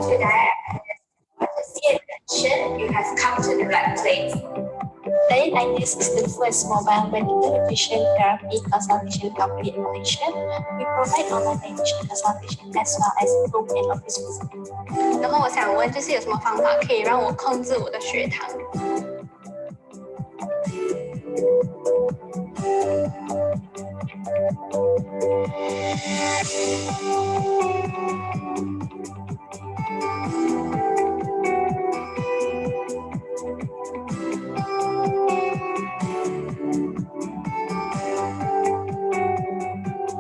to diet attention, you have come to the right place. Diet Ideas is the first mobile medical nutrition therapy consultation company in Malaysia. We provide online nutrition consultation as well as home and office visits. 然后我想问，就是有什么方法可以让我控制我的血糖？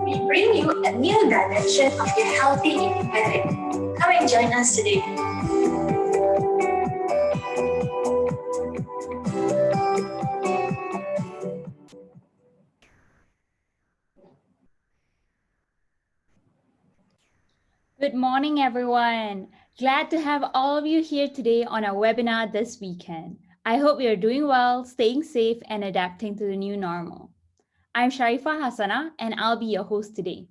We bring you a new dimension of your healthy eating habit. Come and join us today. Good morning, everyone. Glad to have all of you here today on our webinar this weekend. I hope you're doing well, staying safe, and adapting to the new normal. I'm Sharifa Hassana, and I'll be your host today.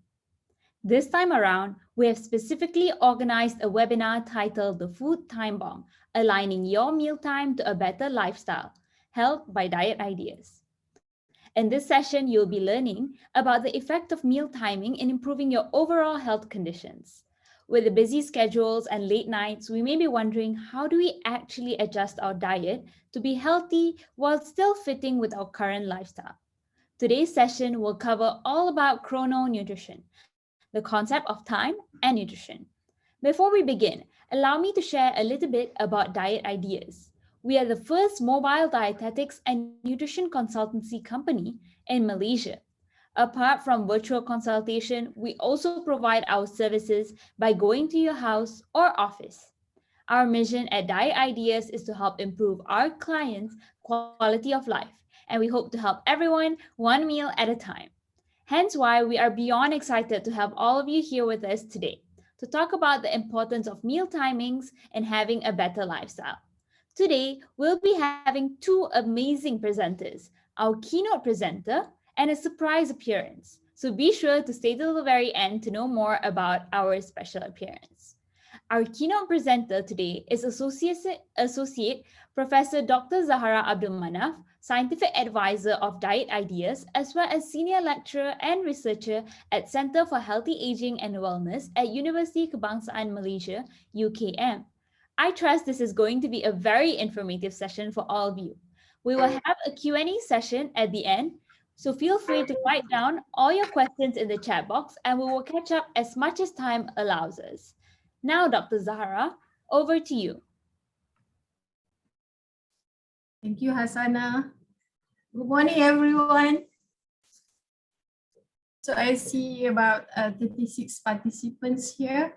This time around, we have specifically organized a webinar titled The Food Time Bomb, Aligning Your Mealtime to a Better Lifestyle, held by Diet Ideas. In this session, you'll be learning about the effect of meal timing in improving your overall health conditions. With the busy schedules and late nights, we may be wondering, how do we actually adjust our diet to be healthy while still fitting with our current lifestyle? Today's session will cover all about chrononutrition, the concept of time and nutrition. Before we begin, allow me to share a little bit about Diet Ideas. We are the first mobile dietetics and nutrition consultancy company in Malaysia. Apart from virtual consultation, we also provide our services by going to your house or office. Our mission at Diet Ideas is to help improve our clients' quality of life, and we hope to help everyone one meal at a time. Hence why we are beyond excited to have all of you here with us today to talk about the importance of meal timings and having a better lifestyle. Today, we'll be having two amazing presenters, our keynote presenter and a surprise appearance. So be sure to stay till the very end to know more about our special appearance. Our keynote presenter today is Associate Professor Dr. Zahara Abdul Manaf, Scientific Advisor of Diet Ideas, as well as Senior Lecturer and Researcher at Center for Healthy Aging and Wellness at University Kebangsaan Malaysia, UKM. I trust this is going to be a very informative session for all of you. We will have a Q&A session at the end, so feel free to write down all your questions in the chat box and we will catch up as much as time allows us. Now, Dr. Zahara, over to you. Thank you, Hassana. Good morning, everyone. So I see about 36 participants here.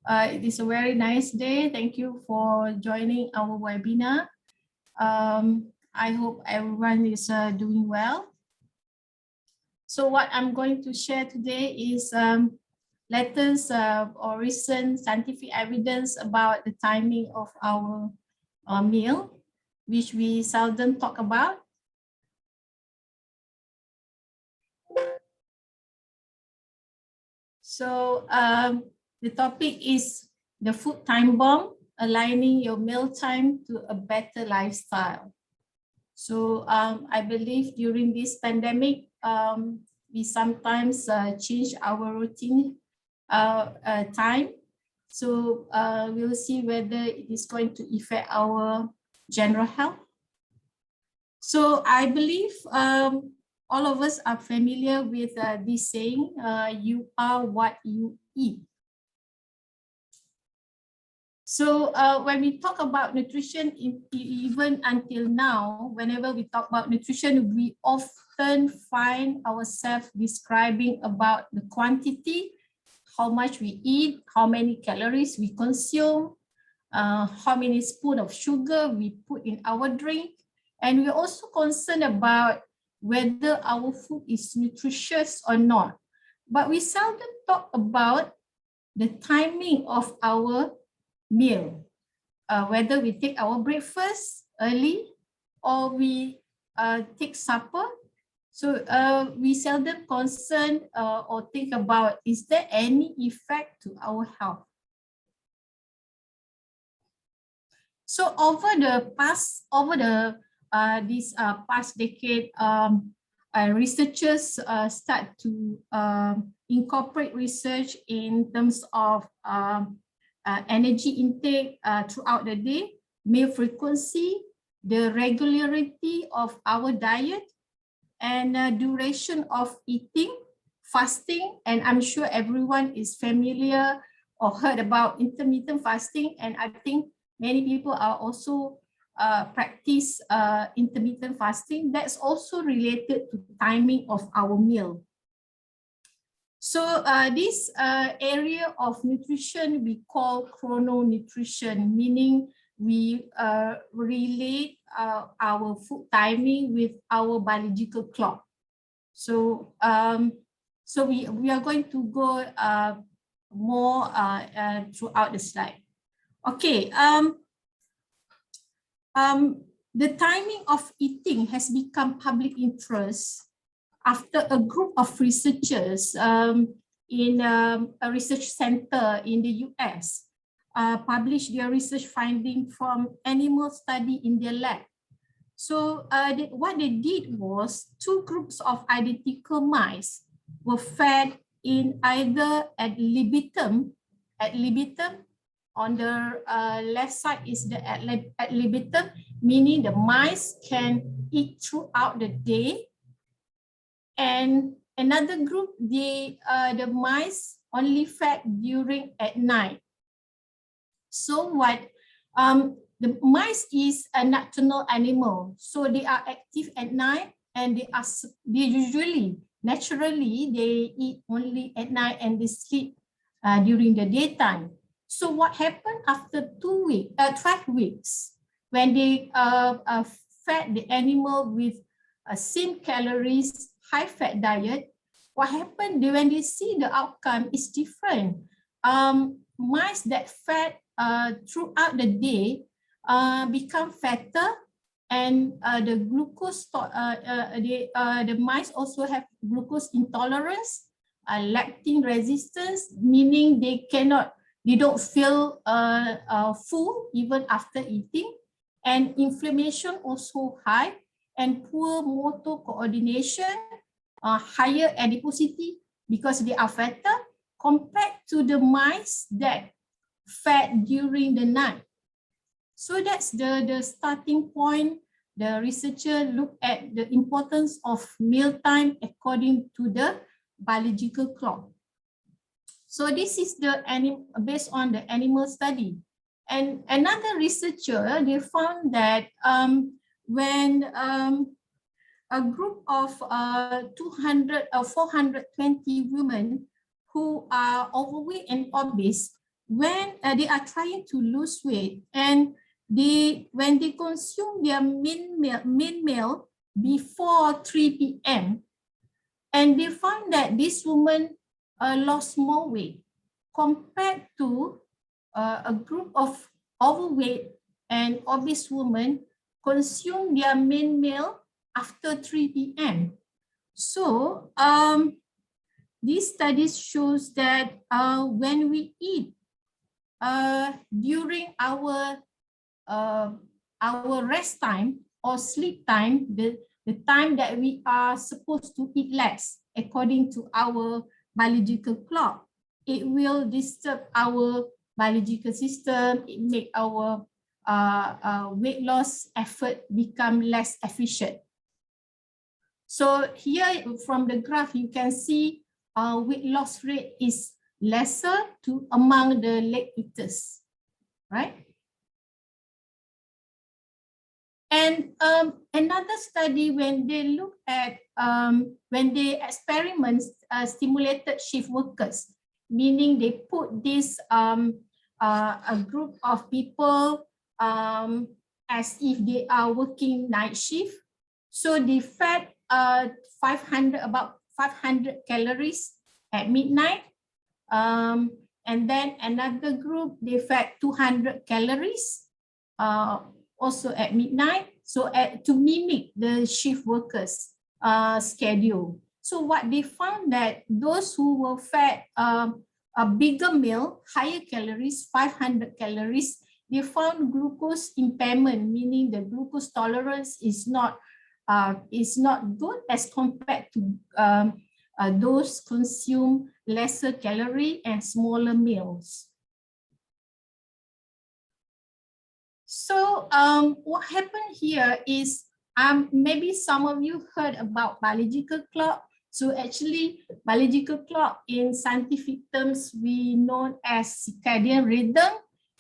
It is a very nice day. Thank you for joining our webinar. I hope everyone is doing well. So what I'm going to share today is latest or recent scientific evidence about the timing of our meal, which we seldom talk about. So the topic is the food time bomb, aligning your meal time to a better lifestyle. So I believe during this pandemic, we sometimes change our routine time. So we'll see whether it is going to affect our general health. So I believe all of us are familiar with this saying, you are what you eat. So when we talk about nutrition, even until now, whenever we talk about nutrition, we often find ourselves describing about the quantity, how much we eat, how many calories we consume, how many spoons of sugar we put in our drink. And we're also concerned about whether our food is nutritious or not. But we seldom talk about the timing of our meal, whether we take our breakfast early or we take supper. So we seldom concern or think about, is there any effect to our health? So over the past decade, researchers start to incorporate research in terms of energy intake throughout the day, meal frequency, the regularity of our diet, and duration of eating, fasting. And I'm sure everyone is familiar or heard about intermittent fasting. And I think many people are also practice intermittent fasting. That's also related to timing of our meal. So this area of nutrition we call chrononutrition, meaning we relate our food timing with our biological clock. So we are going to go more throughout the slide. Okay. The timing of eating has become public interest after a group of researchers in a research center in the US published their research finding from animal study in their lab. So what they did was 2 groups of identical mice were fed in either ad libitum, on the left side is the ad libitum, meaning the mice can eat throughout the day. And another group, the mice only fed during at night. So what the mice is a nocturnal animal, so they are active at night, and they usually naturally they eat only at night and they sleep during the daytime. So what happened after 12 weeks, when they fed the animal with same calories, high fat diet, what happened when they see the outcome is different. Mice that fed throughout the day become fatter, and the glucose, the mice also have glucose intolerance, leptin resistance, meaning they don't feel full even after eating, and inflammation also high, and poor motor coordination, higher adiposity because they are fatter compared to the mice that fed during the night. So that's the starting point. The researcher looked at the importance of mealtime according to the biological clock. So this is based on the animal study. And another researcher, they found that when a group of 420 women who are overweight and obese, when they are trying to lose weight, and when they consume their main meal before 3 p.m., and they found that this woman lost more weight compared to a group of overweight and obese women consume their main meal after 3 p.m. So these studies shows that when we eat during our rest time or sleep time, the time that we are supposed to eat less according to our biological clock, it will disturb our biological system. It make our weight loss effort become less efficient. So here from the graph, you can see weight loss rate is lesser among the leg eaters, right? And another study, when they look at, when they experiment stimulated shift workers, meaning they put this a group of people as if they are working night shift. So they fed about 500 calories at midnight. And then another group, they fed 200 calories also at midnight, so to mimic the shift workers schedule. So what they found that those who were fed a bigger meal, higher calories, 500 calories, they found glucose impairment, meaning the glucose tolerance is not good as compared to those consume lesser calorie and smaller meals. So what happened here is maybe some of you heard about biological clock. So actually, biological clock in scientific terms we know as circadian rhythm.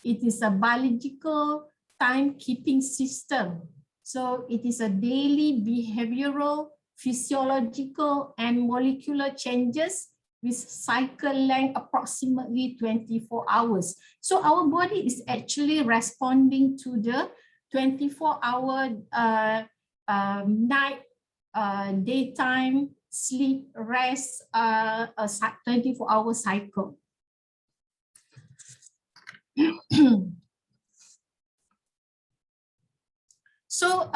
It is a biological timekeeping system. So it is a daily behavioral, physiological, and molecular changes with cycle length approximately 24 hours. So our body is actually responding to the 24-hour night, daytime, sleep, rest, a 24-hour cycle. So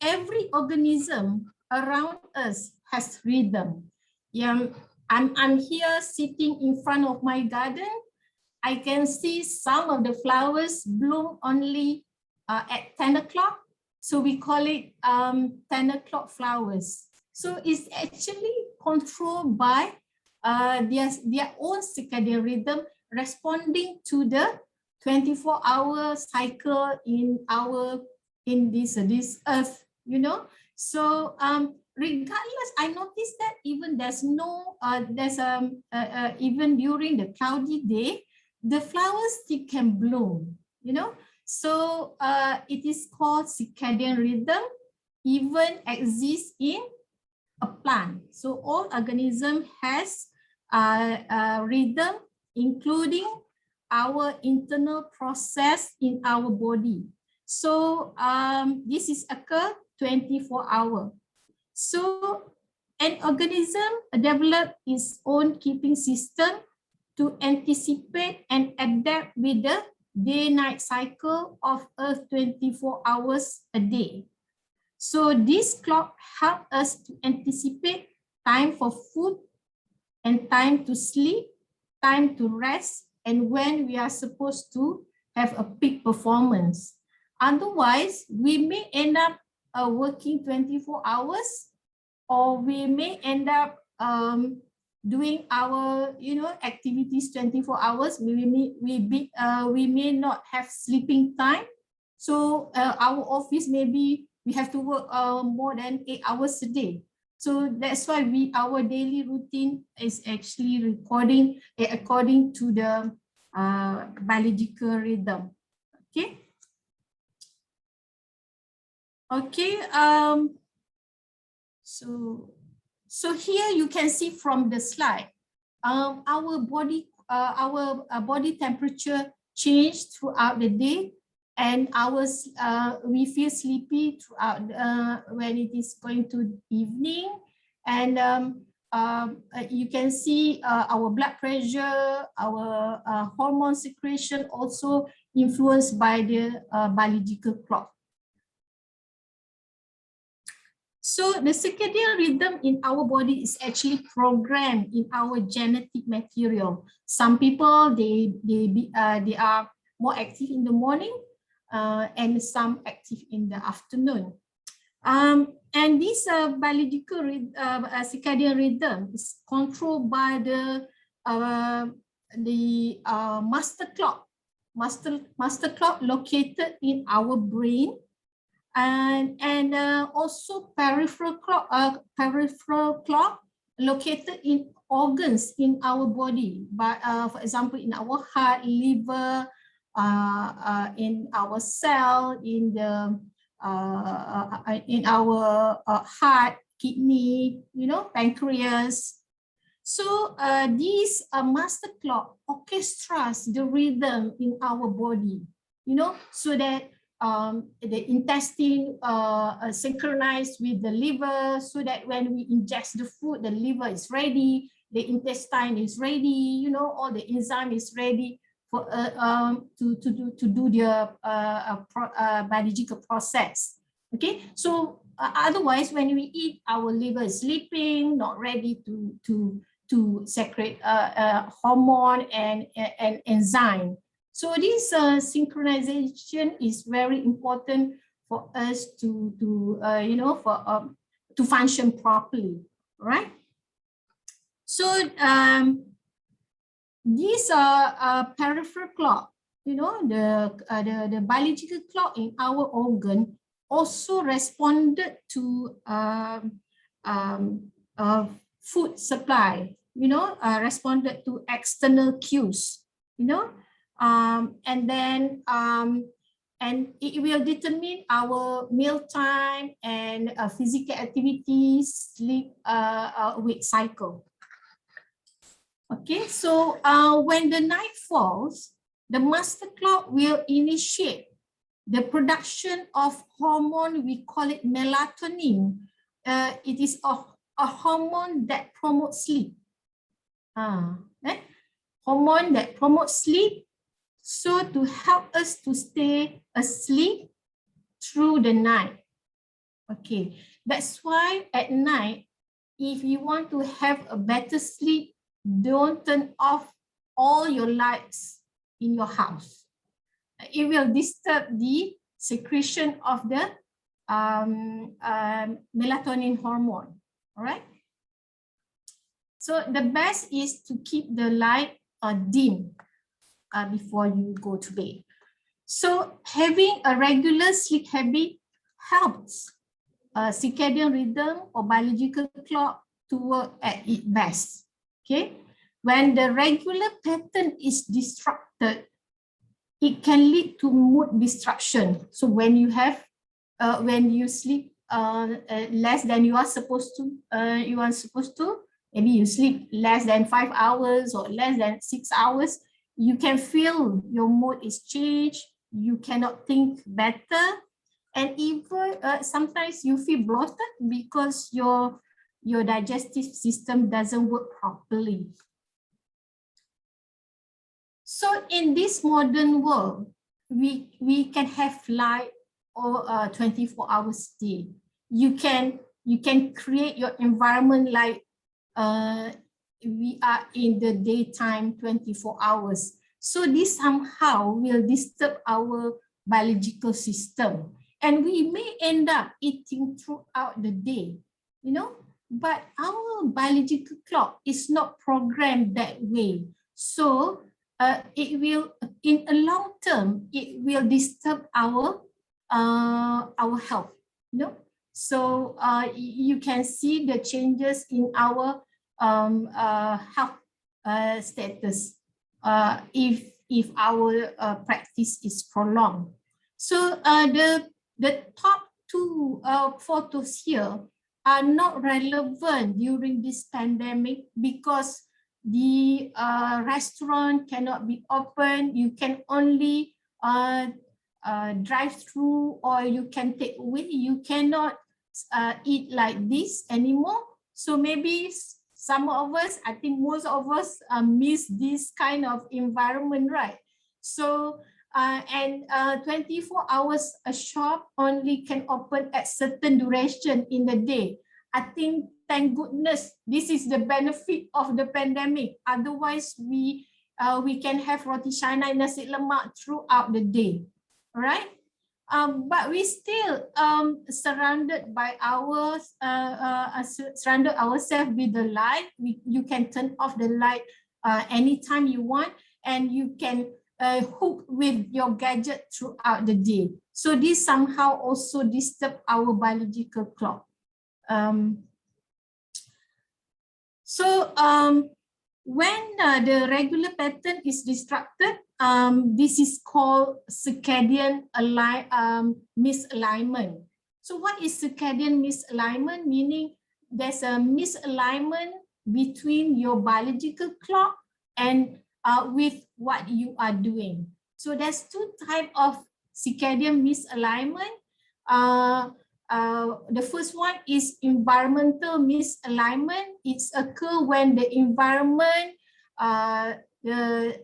every organism around us has rhythm. I'm here sitting in front of my garden. I can see some of the flowers bloom only at 10 o'clock. So we call it 10 o'clock flowers. So it's actually controlled by their own circadian rhythm, responding to the 24-hour cycle in this earth, you know. So regardless, I noticed that even even during the cloudy day, the flowers still can bloom, you know. So it is called circadian rhythm, even exists in a plant. So all organism has rhythm, including our internal process in our body. So this is occur 24-hour. So an organism develop its own keeping system to anticipate and adapt with the day-night cycle of Earth 24 hours a day. So this clock helps us to anticipate time for food and time to sleep, time to rest, and when we are supposed to have a peak performance. Otherwise, we may end up working 24 hours, or we may end up doing our activities 24 hours. We may not have sleeping time. So our office, maybe we have to work more than 8 hours a day. So that's why our daily routine is actually recording according to the biological rhythm. Okay. Okay. So here you can see from the slide, our body temperature change throughout the day, and we feel sleepy throughout when it is going to evening, and you can see our blood pressure, our hormone secretion also influenced by the biological clock. So the circadian rhythm in our body is actually programmed in our genetic material. Some people they are more active in the morning, and some active in the afternoon. And this biological circadian rhythm is controlled by the master clock located in our brain, and also peripheral clock located in organs in our body, but for example in our heart, liver, in our cell, in our heart, kidney, pancreas. So these master clock orchestras the rhythm in our body, so that the intestine synchronized with the liver, so that when we ingest the food, the liver is ready, the intestine is ready, all the enzyme is ready for to do the biological process. Okay, so otherwise when we eat, our liver is sleeping, not ready to secrete hormone and enzyme. So this synchronization is very important for us to function properly, right? So these are peripheral clock, the biological clock in our organ also responded to food supply, responded to external cues, and then and it will determine our meal time and physical activities, sleep, weight cycle. Okay, so when the night falls, the master clock will initiate the production of hormone, we call it melatonin. It is a hormone that promotes sleep. Hormone that promotes sleep, so to help us to stay asleep through the night. Okay, that's why at night, if you want to have a better sleep, don't turn off all your lights in your house. It will disturb the secretion of the melatonin hormone. All right. So the best is to keep the light dim before you go to bed. So having a regular sleep habit helps circadian rhythm or biological clock to work at its best. Okay, when the regular pattern is disrupted, it can lead to mood disruption. So when you have, when you sleep less than you are supposed to, maybe you sleep less than 5 hours or less than 6 hours, you can feel your mood is changed. You cannot think better, and even sometimes you feel bloated because your digestive system doesn't work properly. So in this modern world, we can have light or 24 hours a day. You can create your environment like we are in the daytime 24 hours. So this somehow will disturb our biological system, and we may end up eating throughout the day, but our biological clock is not programmed that way. So it will, in a long term, it will disturb our health, So you can see the changes in our health status if our practice is prolonged. So the top two photos here are not relevant during this pandemic because the restaurant cannot be open. You can only drive through, or you can take away. You cannot eat like this anymore. So maybe some of us, I think most of us miss this kind of environment, right? So, and 24 hours a shop only can open at certain duration in the day. I think, thank goodness, this is the benefit of the pandemic. Otherwise, we can have roti canai, nasi lemak throughout the day, right? But we still surrounded by surrounded ourselves with the light. You can turn off the light anytime you want, and you can hook with your gadget throughout the day. So this somehow also disturb our biological clock. When the regular pattern is disrupted, this is called circadian misalignment. So what is circadian misalignment? Meaning there's a misalignment between your biological clock and with what you are doing. So there's two types of circadian misalignment. The first one is environmental misalignment. It's occur when the environment, the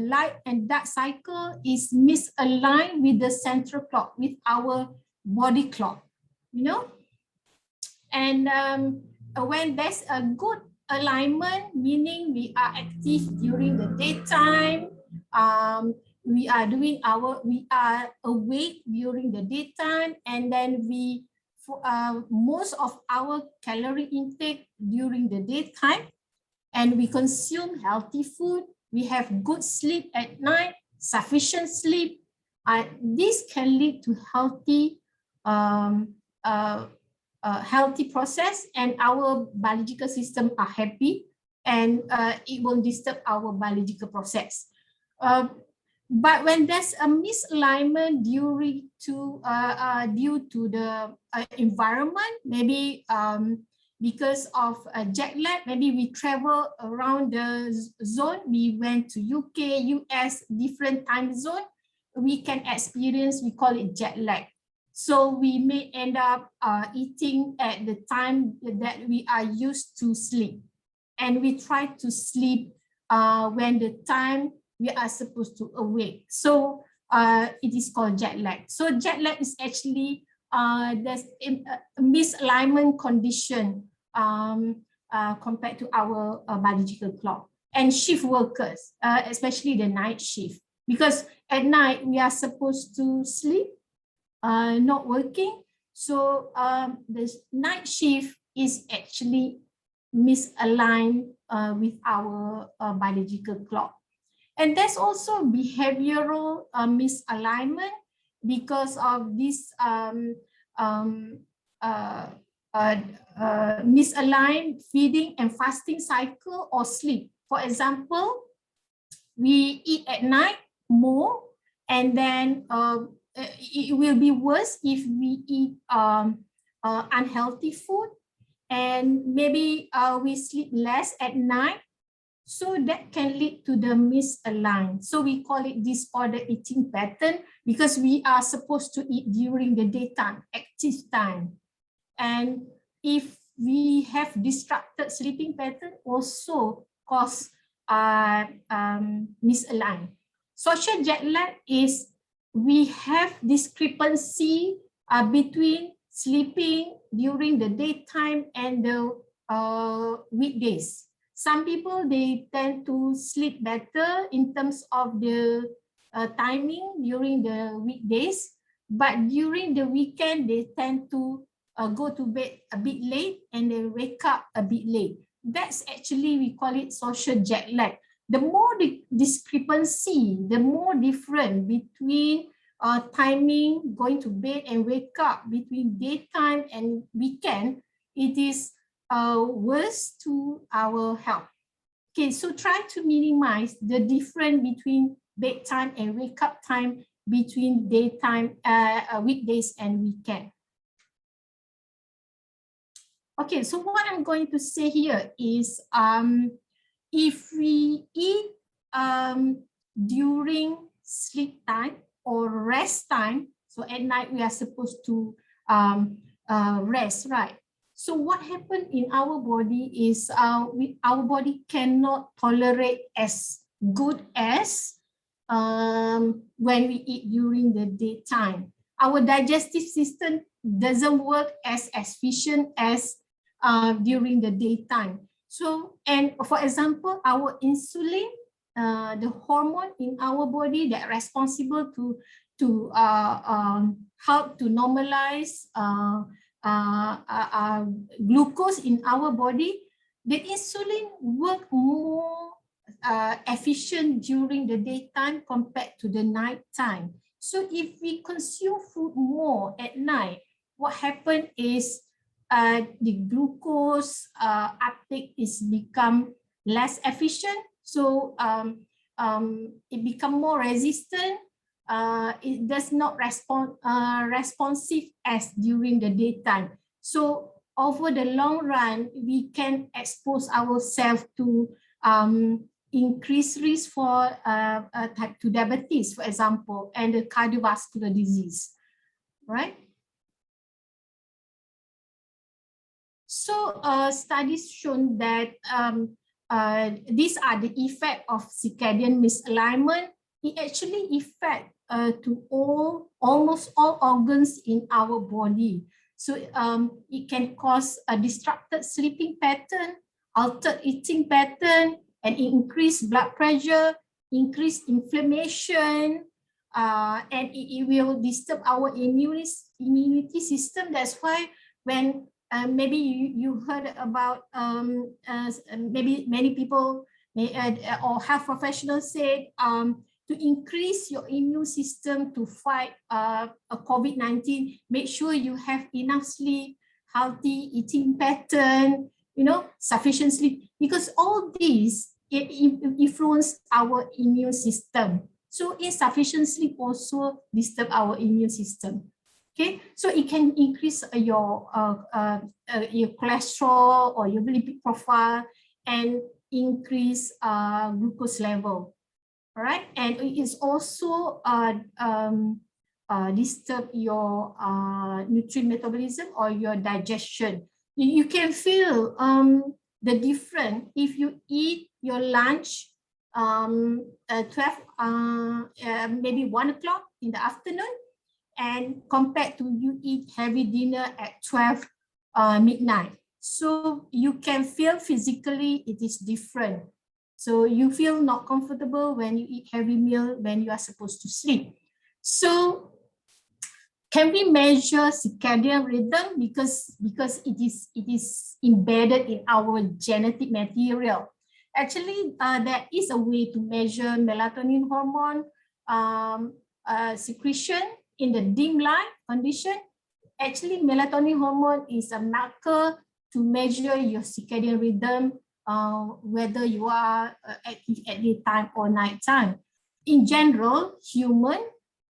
light and dark cycle is misaligned with the central clock, with our body clock, And when there's a good alignment, meaning we are active during the daytime, we are awake during the daytime, and then most of our calorie intake during the daytime, and we consume healthy food. We have good sleep at night, sufficient sleep. This can lead to healthy healthy process, and our biological system are happy, and it won't disturb our biological process. But when there's a misalignment due to the environment, maybe because of jet lag, maybe we travel around the zone, we went to UK, US, different time zone, we can experience, we call it jet lag. So we may end up eating at the time that we are used to sleep. And we try to sleep when the time we are supposed to awake. So it is called jet lag. So jet lag is actually there's a misalignment condition compared to our biological clock. And shift workers, especially the night shift, because at night we are supposed to sleep, not working. So the night shift is actually misaligned with our biological clock. And there's also behavioral misalignment because of this misaligned feeding and fasting cycle or sleep. For example, we eat at night more, and then it will be worse if we eat unhealthy food, and maybe we sleep less at night. So that can lead to the misaligned. So we call it disordered eating pattern, because we are supposed to eat during the daytime, active time. And if we have disrupted sleeping pattern, also cause misaligned. Social jet lag is we have discrepancy between sleeping during the daytime and the weekdays. Some people, they tend to sleep better in terms of the timing during the weekdays, but during the weekend, they tend to go to bed a bit late and they wake up a bit late. That's actually, we call it social jet lag. The more the discrepancy, the more different between timing, going to bed and wake up, between daytime and weekend, it is worse to our health. Okay, so try to minimize the difference between bedtime and wake up time between daytime, weekdays and weekend. Okay, so what I'm going to say here is if we eat during sleep time or rest time, so at night we are supposed to rest, right? So what happened in our body is our body cannot tolerate as good as when we eat during the daytime. Our digestive system doesn't work as efficient as during the daytime. So, and for example, our insulin, the hormone in our body that responsible to help to normalize glucose in our body, the insulin work more efficient during the daytime compared to the night time. So if we consume food more at night, what happens is the glucose uptake is become less efficient. So it become more resistant. It does not respond responsive as during the daytime. So over the long run, we can expose ourselves to increased risk for type 2 diabetes, for example, and the cardiovascular disease, right? So studies shown that these are the effect of circadian misalignment. It actually affects to almost all organs in our body. So it can cause a disrupted sleeping pattern, altered eating pattern, and increased blood pressure, increase inflammation, and it will disturb our immunity system. That's why when maybe you heard about maybe many people or health professionals said to increase your immune system to fight a COVID-19, make sure you have enough sleep, healthy eating pattern, sufficient sleep, because all these influence our immune system. So insufficient sleep also disturb our immune system. Okay, so it can increase your cholesterol or your lipid profile and increase glucose level. All right, and it is also disturb your nutrient metabolism or your digestion. You can feel the difference if you eat your lunch 12 maybe 1 o'clock in the afternoon, and compared to you eat heavy dinner at 12 midnight. So you can feel physically it is different. So you feel not comfortable when you eat heavy meal when you are supposed to sleep. So can we measure circadian rhythm? Because it is embedded in our genetic material. Actually, there is a way to measure melatonin hormone secretion in the dim light condition. Actually, melatonin hormone is a marker to measure your circadian rhythm, whether you are active at daytime or nighttime. In general,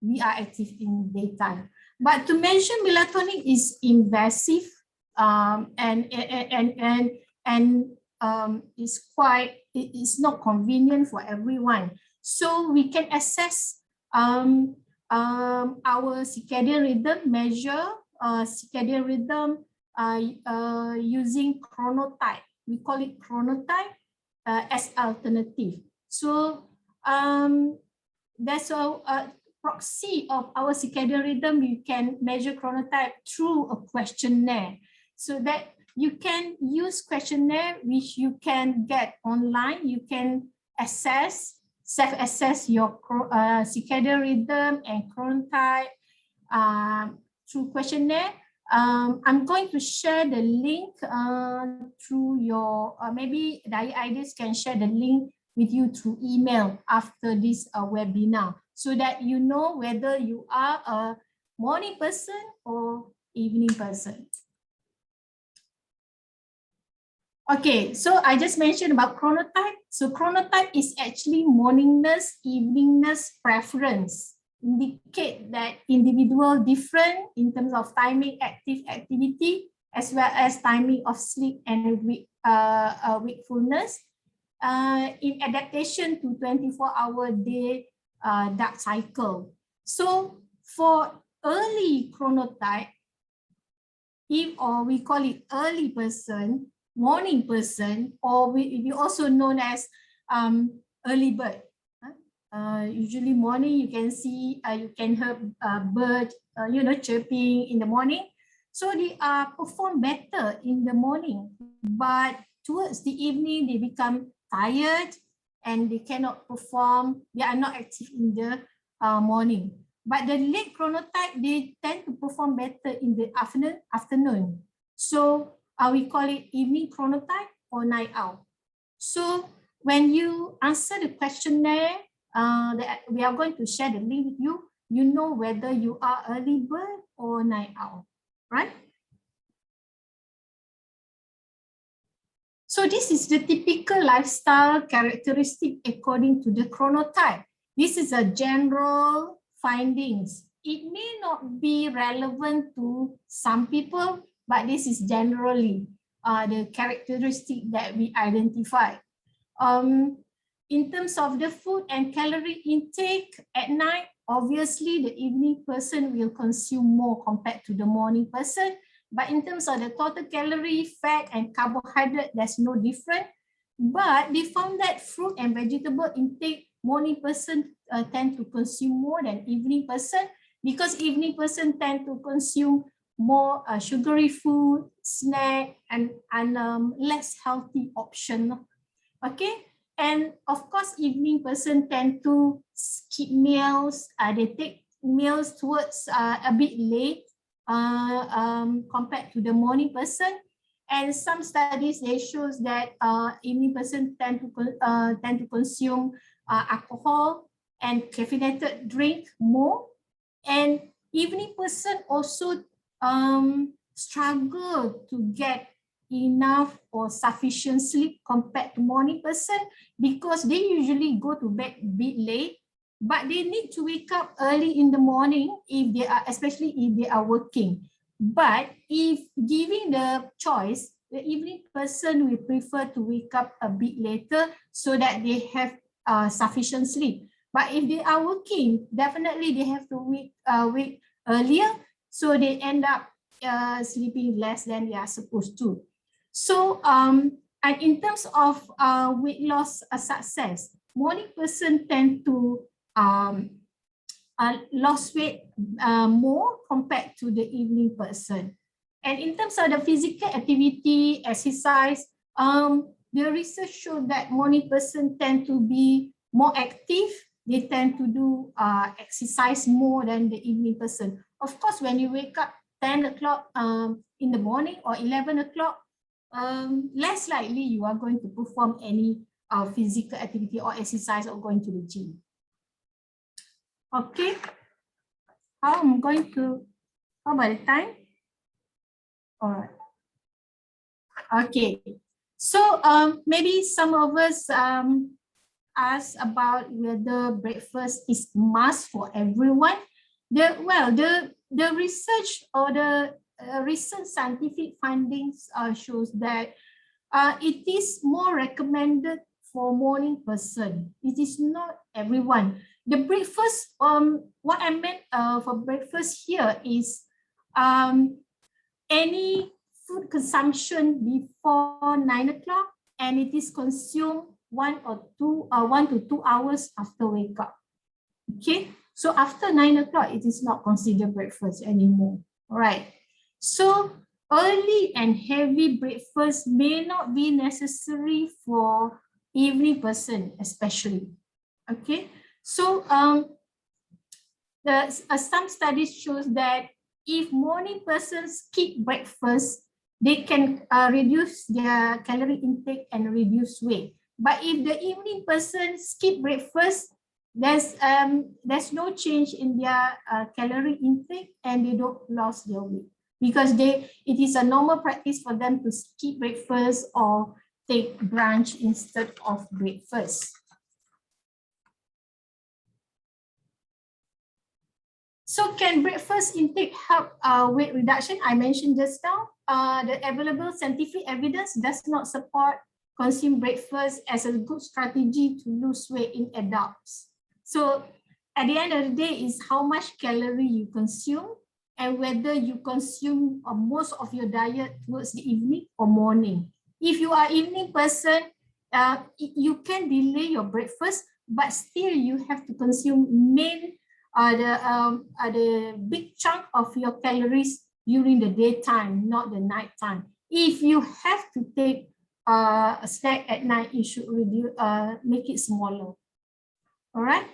we are active in daytime. But to measure melatonin is invasive and it's not convenient for everyone. So we can assess our circadian rhythm, measure circadian rhythm using chronotype. We call it chronotype as alternative. So that's a proxy of our circadian rhythm. You can measure chronotype through a questionnaire. So that you can use questionnaire which you can get online. You can self-assess your circadian rhythm and chronotype through questionnaire. I'm going to share the link through your, maybe Diet Ideas can share the link with you through email after this webinar, so that you know whether you are a morning person or evening person. Okay, so I just mentioned about chronotype. So chronotype is actually morningness, eveningness preference. Indicate that individual different in terms of timing, activity, as well as timing of sleep and wakefulness in adaptation to 24-hour day dark cycle. So for early chronotype, or we call it early person, morning person, or we also known as early bird. Usually morning you can see, you can hear bird, chirping in the morning. So they perform better in the morning, but towards the evening they become tired and they cannot perform. They are not active in the morning. But the late chronotype, they tend to perform better in the afternoon. So we call it evening chronotype or night owl. So when you answer the questionnaire, we are going to share the link with you. You know whether you are early bird or night owl, right? So this is the typical lifestyle characteristic according to the chronotype. This is a general findings. It may not be relevant to some people, but this is generally the characteristic that we identify. In terms of the food and calorie intake at night, obviously the evening person will consume more compared to the morning person. But in terms of the total calorie, fat and carbohydrate, there's no difference. But they found that fruit and vegetable intake, morning person tend to consume more than evening person, because evening person tend to consume more sugary food, snack, and less healthy option. Okay, And of course, evening person tend to skip meals. They take meals towards a bit late compared to the morning person. And some studies, they shows that evening person tend to consume alcohol and caffeinated drink more. And evening person also struggle to get enough or sufficient sleep compared to morning person, because they usually go to bed a bit late, but they need to wake up early in the morning if they are, especially if they are working. But if giving the choice, the evening person will prefer to wake up a bit later so that they have sufficient sleep. But if they are working, definitely they have to wake earlier, so they end up sleeping less than they are supposed to. So, and in terms of weight loss success, morning person tend to lose weight more compared to the evening person. And in terms of the physical activity, exercise, the research showed that morning person tend to be more active. They tend to do exercise more than the evening person. Of course, when you wake up 10 o'clock in the morning or 11 o'clock, less likely you are going to perform any physical activity or exercise or going to the gym. Okay, how about the time? All right. Okay, so maybe some of us ask about whether breakfast is must for everyone. The research or the recent scientific findings shows that it is more recommended for morning person. It is not everyone. The breakfast, what I meant for breakfast here is any food consumption before 9 o'clock, and it is consumed 1 to 2 hours after wake up. Okay, so after 9 o'clock, it is not considered breakfast anymore. All right. So early and heavy breakfast may not be necessary for evening person, especially. Okay, so some studies shows that if morning persons skip breakfast, they can reduce their calorie intake and reduce weight. But if the evening person skip breakfast, there's no change in their calorie intake and they don't lose their weight, because it is a normal practice for them to skip breakfast or take brunch instead of breakfast. So can breakfast intake help weight reduction? I mentioned just now, the available scientific evidence does not support consume breakfast as a good strategy to lose weight in adults. So at the end of the day is how much calorie you consume and whether you consume most of your diet towards the evening or morning. If you are evening person, you can delay your breakfast, but still you have to consume the big chunk of your calories during the daytime, not the night time. If you have to take a snack at night, you should make it smaller. All right.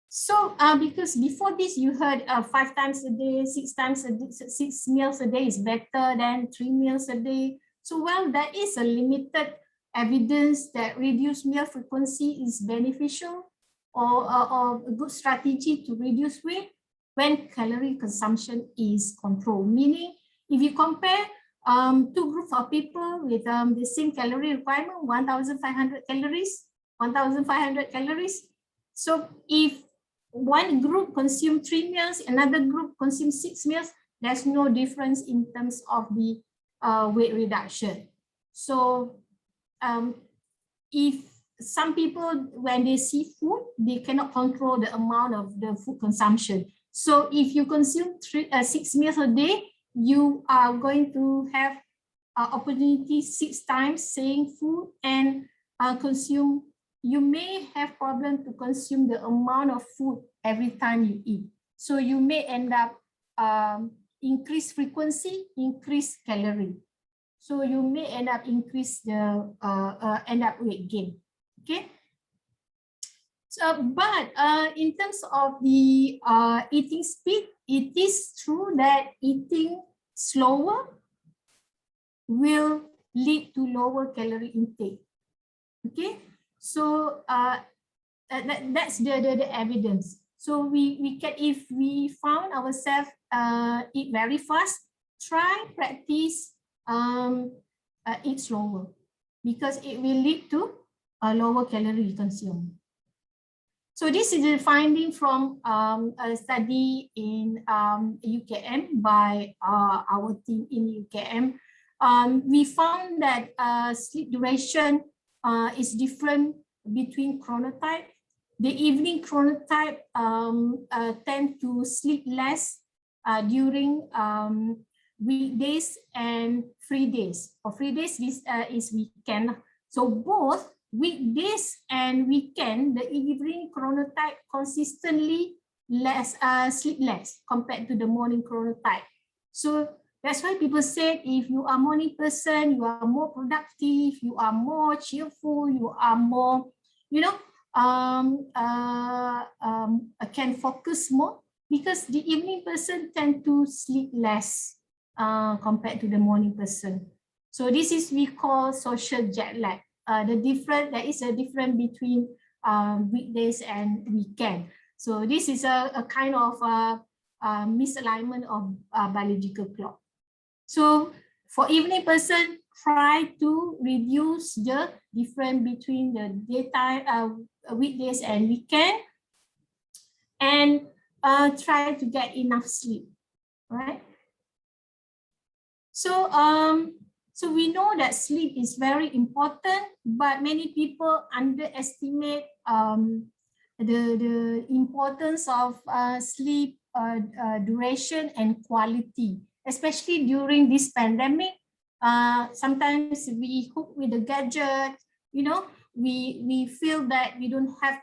So because before this you heard 5 times a day, 6 times a day, 6 meals a day is better than 3 meals a day. So well, there is a limited evidence that reduced meal frequency is beneficial or a good strategy to reduce weight when calorie consumption is controlled. Meaning, if you compare 2 groups of people with the same calorie requirement, 1,500 calories, 1,500 calories. So if one group consumes 3 meals, another group consumes 6 meals, there's no difference in terms of the weight reduction. So if some people, when they see food, they cannot control the amount of the food consumption. So if you consume 6 meals a day, you are going to have opportunity 6 times saying food and consume. You may have problem to consume the amount of food every time you eat. So you may end up increased frequency, increased calorie. So you may end up increase the end up weight gain. Okay. So, but in terms of the eating speed, it is true that eating slower will lead to lower calorie intake. Okay, so that's the evidence. So we can, if we found ourselves eat very fast, try practice eat slower, because it will lead to a lower calorie consumed. So this is a finding from a study in UKM by our team in UKM. We found that sleep duration is different between chronotype. The evening chronotype tend to sleep less during weekdays and free days. For free days, this is weekend. So both weekdays and weekend, the evening chronotype consistently sleep less compared to the morning chronotype. So that's why people say if you are a morning person, you are more productive, you are more cheerful, you are more, you know, can focus more, because the evening person tend to sleep less compared to the morning person. So this is we call social jet lag. There is a difference between weekdays and weekend. So this is a kind of misalignment of biological clock. So for evening person, try to reduce the difference between the daytime, weekdays and weekend, and try to get enough sleep, right? So so we know that sleep is very important, but many people underestimate the importance of sleep duration and quality, especially during this pandemic. Sometimes we hook with the gadget, you know, we feel that we don't have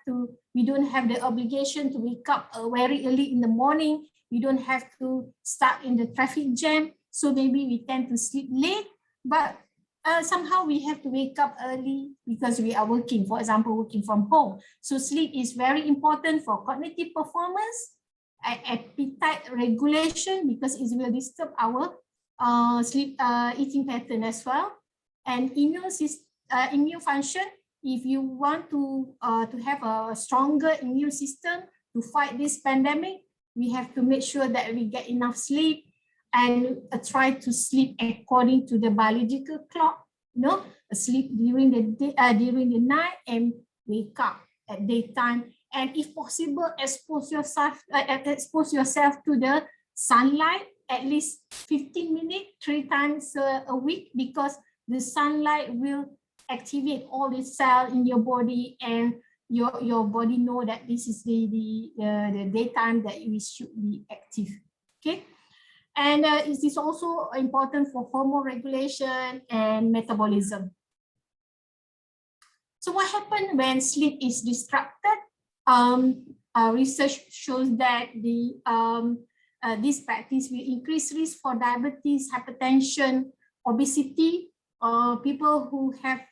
the obligation to wake up very early in the morning. We don't have to stuck in the traffic jam. So maybe we tend to sleep late, but somehow we have to wake up early because we are working, for example, working from home. So sleep is very important for cognitive performance, appetite regulation, because it will disturb our sleep eating pattern as well, and immune function. If you want to have a stronger immune system to fight this pandemic, we have to make sure that we get enough sleep and try to sleep according to the biological clock. You know, sleep during the day, during the night, and wake up at daytime. And if possible, expose yourself to the sunlight at least 15 minutes, 3 times a week, because the sunlight will activate all the cells in your body, and your body know that this is the daytime that we should be active. Okay. And it is also important for hormone regulation and metabolism. So what happens when sleep is disrupted? Research shows that this practice will increase risk for diabetes, hypertension, obesity. People who have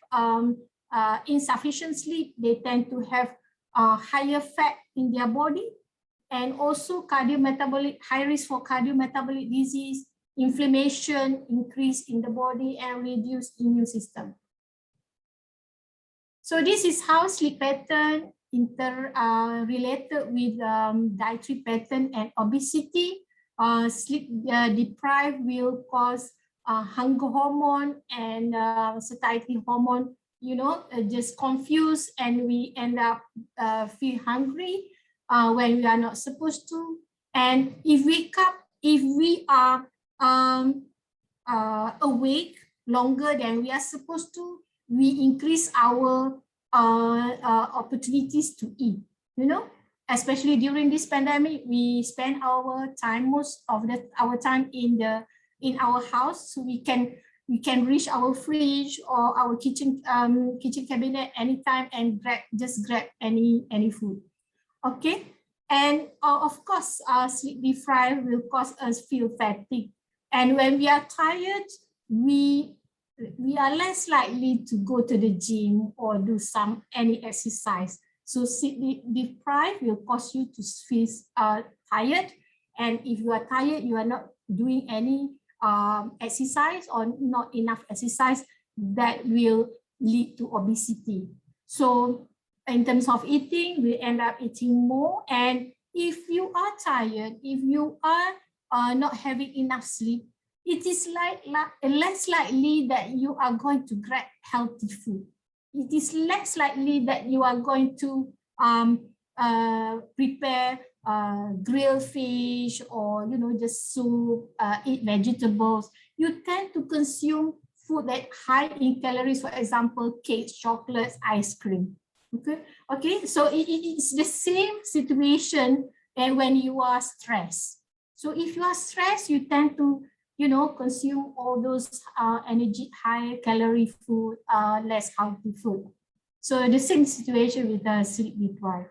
insufficient sleep, they tend to have higher fat in their body, and also high risk for cardiometabolic disease, inflammation, increase in the body, and reduced immune system. So this is how sleep pattern related with dietary pattern and obesity. Sleep deprived will cause hunger hormone and satiety hormone, you know, just confused, and we end up feel hungry when we are not supposed to. And if we are awake longer than we are supposed to, we increase our opportunities to eat, you know, especially during this pandemic. We spend most of our time in our house, so we can reach our fridge or our kitchen cabinet anytime and grab any food. Okay. And of course, sleep deprived will cause us feel fatigue, and when we are tired, we we are less likely to go to the gym or do any exercise. So sleep deprived will cause you to feel tired. And if you are tired, you are not doing any exercise or not enough exercise, that will lead to obesity. So in terms of eating, we end up eating more. And if you are tired, if you are not having enough sleep, it is less likely that you are going to grab healthy food. It is less likely that you are going to prepare grilled fish or just soup, eat vegetables. You tend to consume food that high in calories, for example, cakes, chocolates, ice cream. Okay. So it's the same situation and when you are stressed. So if you are stressed, you tend to consume all those energy, high calorie food, less healthy food. So the same situation with the sleep deprived.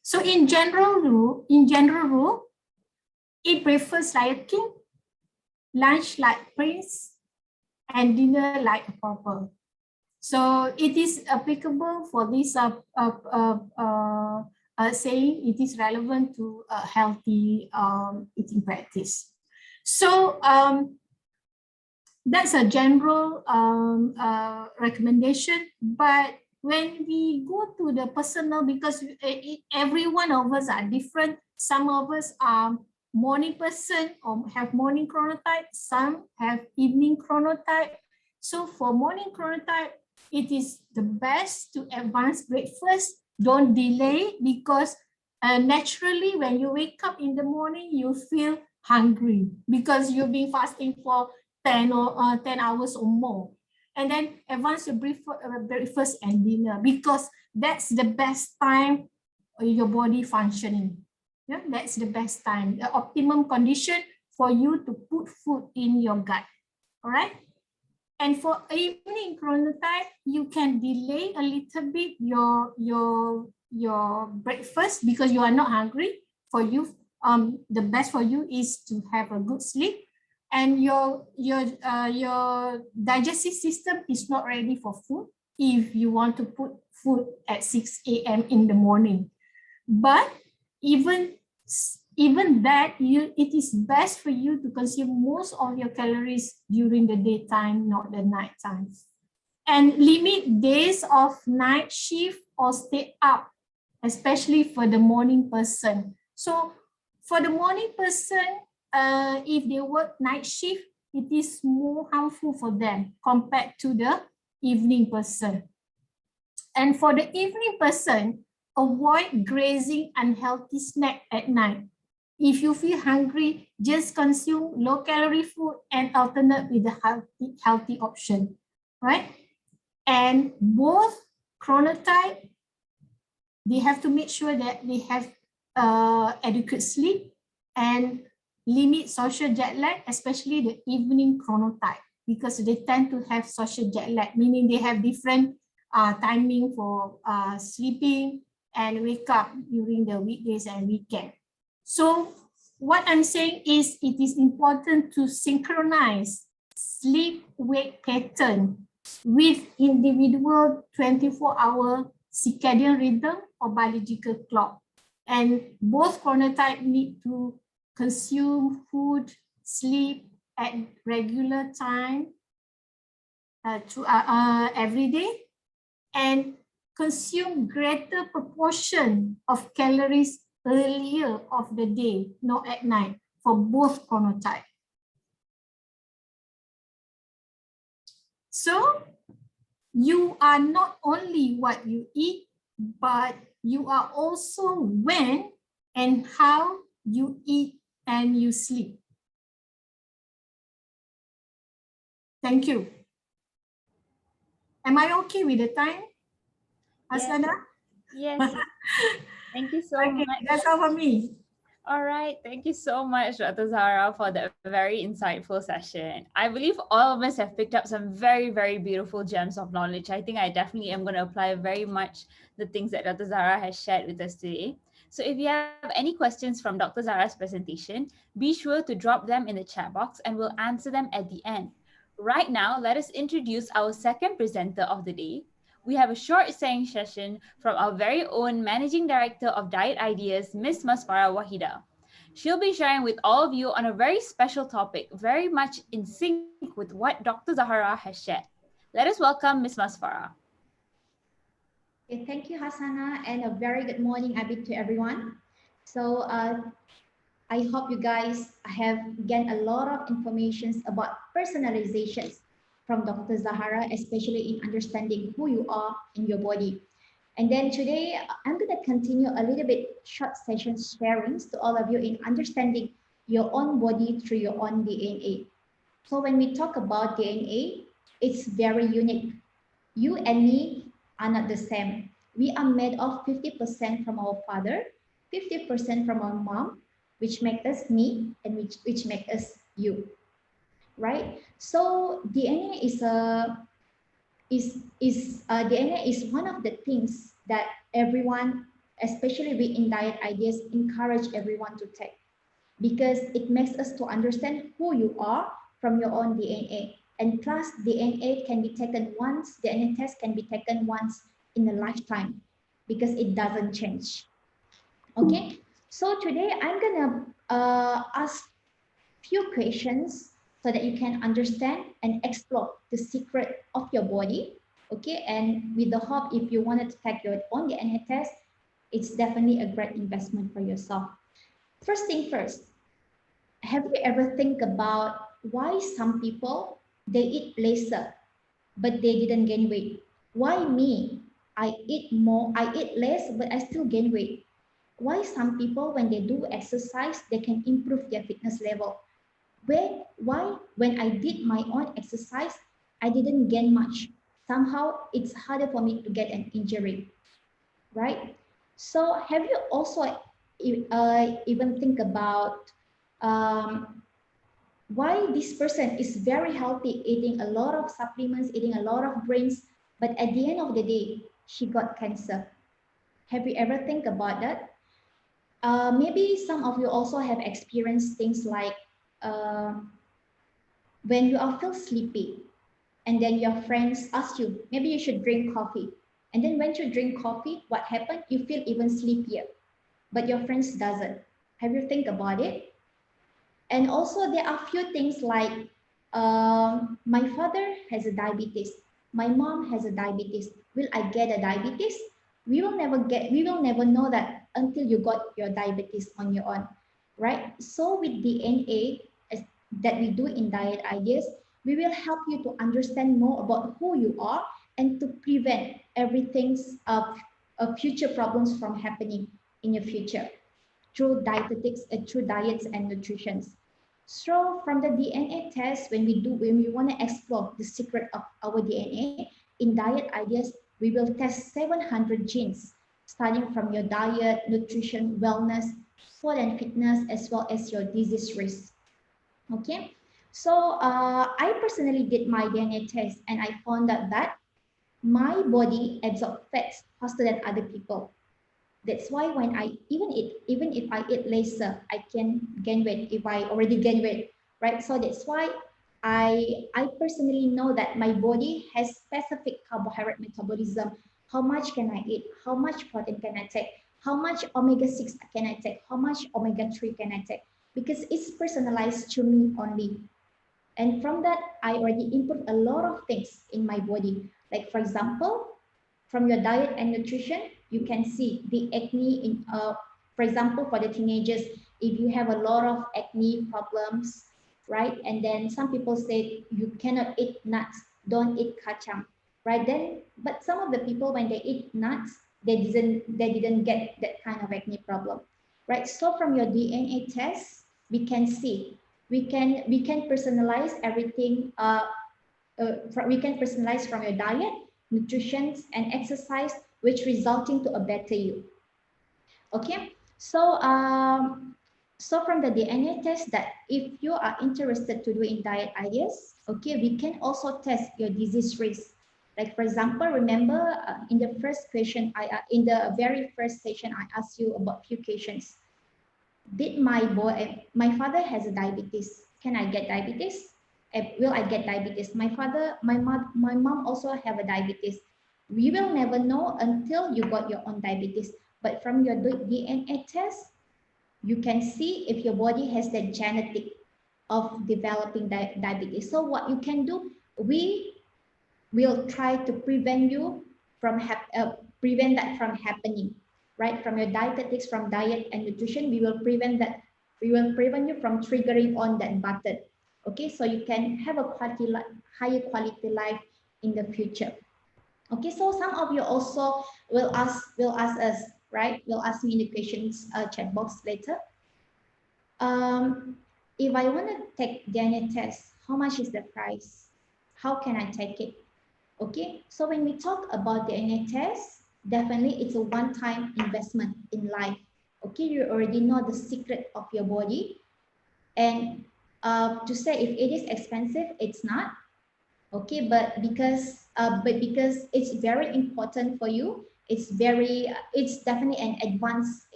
So in general rule, eat breakfast like a king, lunch like prince, and dinner like a pauper. So it is applicable for this saying. It is relevant to a healthy eating practice. So that's a general recommendation. But when we go to the personal, because every one of us are different. Some of us are morning person or have morning chronotype. Some have evening chronotype. So for morning chronotype, it is the best to advance breakfast. Don't delay, because naturally when you wake up in the morning, you feel hungry because you've been fasting for 10 hours or more. And then advance your breakfast and dinner, because that's the best time your body functioning. Yeah, that's the best time, the optimum condition for you to put food in your gut. All right. And for evening chronotype, you can delay a little bit your breakfast because you are not hungry. For you, the best for you is to have a good sleep, and your digestive system is not ready for food if you want to put food at 6 a.m. in the morning. But even that, it is best for you to consume most of your calories during the daytime, not the night times. And limit days of night shift or stay up, especially for the morning person. So for the morning person, if they work night shift, it is more harmful for them compared to the evening person. And for the evening person, avoid grazing unhealthy snack at night. If you feel hungry, just consume low-calorie food and alternate with a healthy option, right? And both chronotype, they have to make sure that they have adequate sleep and limit social jet lag, especially the evening chronotype, because they tend to have social jet lag, meaning they have different timing for sleeping and wake up during the weekdays and weekend. So what I'm saying is it is important to synchronize sleep-wake pattern with individual 24-hour circadian rhythm or biological clock. And both chronotype need to consume food, sleep at regular time every day, and consume greater proportion of calories earlier of the day, not at night, for both chronotype. So you are not only what you eat, but you are also when and how you eat and you sleep. Thank you. Am I okay with the time, Asada? Yes. Thank you so Okay, much. that's all for me. All right. Thank you so much, Dr. Zara, for that very insightful session. I believe all of us have picked up some very, very beautiful gems of knowledge. I think I definitely am going to apply very much the things that Dr. Zara has shared with us today. So if you have any questions from Dr. Zara's presentation, be sure to drop them in the chat box and we'll answer them at the end. Right now, let us introduce our second presenter of the day. We have a short saying session from our very own Managing Director of Diet Ideas, Miss Masfara Wahida. She'll be sharing with all of you on a very special topic, very much in sync with what Dr. Zahara has shared. Let us welcome Miss Masfara. Okay, thank you, Hasana, and a very good morning, Abid, to everyone. So I hope you guys have gained a lot of information about personalizations from Dr. Zahara, especially in understanding who you are in your body. And then today, I'm going to continue a little bit short session sharings to all of you in understanding your own body through your own DNA. So when we talk about DNA, it's very unique. You and me are not the same. We are made of 50% from our father, 50% from our mom, which make us me and which make us you, right? So DNA is one of the things that everyone, especially we in diet ideas, encourage everyone to take because it makes us to understand who you are from your own DNA. And plus, DNA can be taken once, DNA test can be taken once in a lifetime because it doesn't change. Okay, so today I'm gonna ask few questions so that you can understand and explore the secret of your body. Okay, and with the hope, if you wanted to take your own DNA test, it's definitely a great investment for yourself. First thing first, have you ever think about why some people they eat lesser but they didn't gain weight? Why me? I eat more, I eat less, but I still gain weight. Why some people when they do exercise they can improve their fitness level? Why when I did my own exercise I didn't gain much? Somehow it's harder for me to get an injury, right? So have you also even think about um, why this person is very healthy, eating a lot of supplements, eating a lot of grains, but at the end of the day, she got cancer. Have you ever think about that? Maybe some of you also have experienced things like uh, when you are feel sleepy, and then your friends ask you, maybe you should drink coffee. And then when you drink coffee, what happened? You feel even sleepier, but your friends doesn't. Have you think about it? And also there are few things like my father has a diabetes, my mom has a diabetes. Will I get a diabetes? We will never know that until you got your diabetes on your own, right? So with DNA that we do in diet ideas, we will help you to understand more about who you are and to prevent everything's future problems from happening in your future through dietetics, through diets and nutrition. So from the DNA test, when we want to explore the secret of our DNA, in diet ideas, we will test 700 genes, starting from your diet, nutrition, wellness, sport and fitness, as well as your disease risk. Okay. So I personally did my DNA test and I found out that my body absorbs fats faster than other people. That's why when I even if I eat lesser, I can gain weight if I already gain weight, right? So that's why I personally know that my body has specific carbohydrate metabolism. How much can I eat? How much protein can I take? How much omega-6 can I take? How much omega-3 can I take? Because it's personalized to me only. And from that, I already input a lot of things in my body. Like for example, from your diet and nutrition, you can see the acne in, for example, for the teenagers, if you have a lot of acne problems, right? And then some people say you cannot eat nuts, don't eat kacang, right? Then, but some of the people when they eat nuts, they didn't get that kind of acne problem, right? So from your DNA test, we can see we can personalize everything. We can personalize from your diet, nutrition, and exercise, which resulting to a better you. Okay, so from the DNA test that if you are interested to do in diet ideas, okay, we can also test your disease risk. Like for example, remember in the first question, in the very first session, I asked you about few questions. Did my father has a diabetes? Can I get diabetes? Will I get diabetes? My mom also have a diabetes. We will never know until you got your own diabetes. But from your DNA test, you can see if your body has that genetic of developing diabetes. So what you can do, we will try to prevent you from prevent that from happening, right? From your dietetics, from diet and nutrition, we will prevent that. We will prevent you from triggering on that button. Okay, so you can have a higher quality life in the future. Okay, so some of you also will ask us, right? Will ask me in the questions chat box later. If I want to take DNA test, how much is the price? How can I take it? Okay, so when we talk about DNA test, definitely it's a one-time investment in life. Okay, you already know the secret of your body. And to say if it is expensive, it's not. Okay, but because it's very important for you, it's definitely an advanced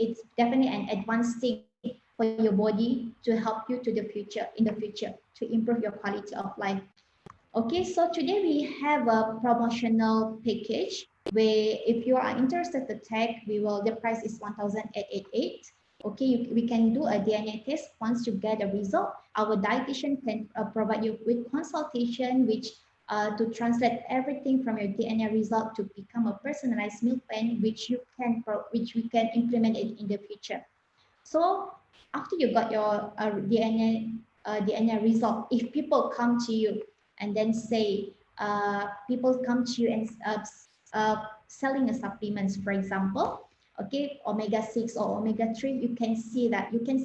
thing for your body to help you to the future, in the future, to improve your quality of life. Okay, so today we have a promotional package where if you are interested to take, the price is 1,888. Okay, we can do a DNA test. Once you get a result, our dietitian can provide you with consultation, which to translate everything from your DNA result to become a personalized meal plan, which we can implement it in the future. So after you got your DNA result, if people come to you and then say, people come to you and selling a supplements, for example, okay, omega-6 or omega-3, you can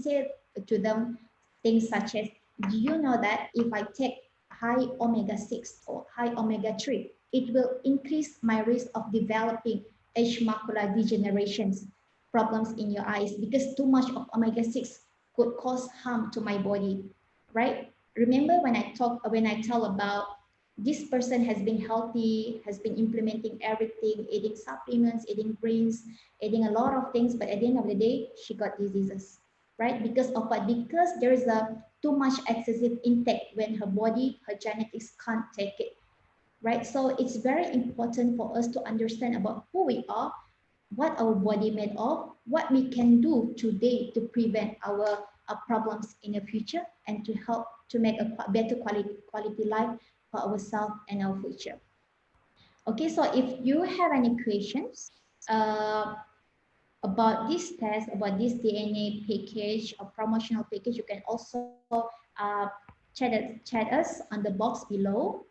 say to them things such as, do you know that if I take high omega-6 or high omega-3, it will increase my risk of developing age macular degenerations problems in your eyes, because too much of omega-6 could cause harm to my body, right? Remember when I tell about this person has been healthy, has been implementing everything, eating supplements, eating greens, eating a lot of things, but at the end of the day, she got diseases, right? Because of what? Because there is a too much excessive intake when her body, her genetics can't take it, right? So it's very important for us to understand about who we are, what our body made of, what we can do today to prevent our problems in the future, and to help to make a better quality life for ourselves and our future. Okay, so if you have any questions about this test, about this DNA package or promotional package, you can also chat us on the box below,